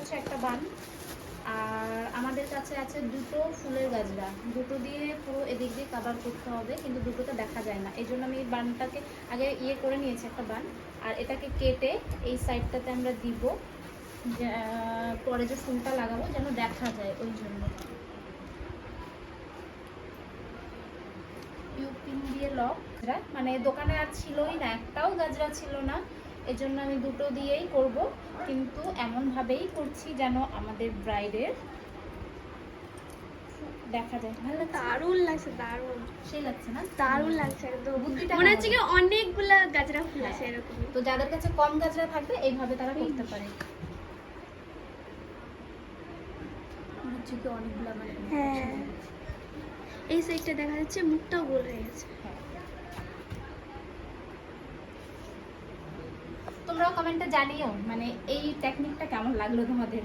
হচ্ছে একটা বান, আর আমাদের কাছে আছে দুটো ফুলের গাজরা, দুটো দিয়ে পুরো এদিক দিয়ে কাভার করতে হবে, কিন্তু দুটোতে দেখা যায় না, এই জন্য আমি এই বানটাকে আগে করে নিয়েছি একটা বান। আর এটাকে কেটে এই সাইডটাতে আমরা দিব, পরে যে ফুলটা লাগাবো যেন দেখা যায়, ওই জন্য পিন দিয়ে লক। মানে দোকানে আর ছিলই না, একটাও গাজরা ছিল না, এজন্য আমি দুটো দিয়েই করব, কিন্তু এমনভাবেই করছি যেন আমাদের ব্রাইডের দেখা যায়। ভালো দারুণ লাগছে, দারুণ সেই লাগছে না? দারুণ লাগছে একদম, বুদ্ধিটা মনে হচ্ছে কি অনেকগুলা গাজরা ফুল আছে এরকম। তো যাদের কাছে কম গাজরা থাকবে এইভাবে তারা করতে পারে। মনে হচ্ছে কি অনেকগুলা, মানে হ্যাঁ এই সাইডটা দেখা যাচ্ছে মুখটাও গোল হয়ে গেছে। তোমরাও কমেন্টে জানিও মানে এই টেকনিকটা কেমন লাগলো তোমাদের।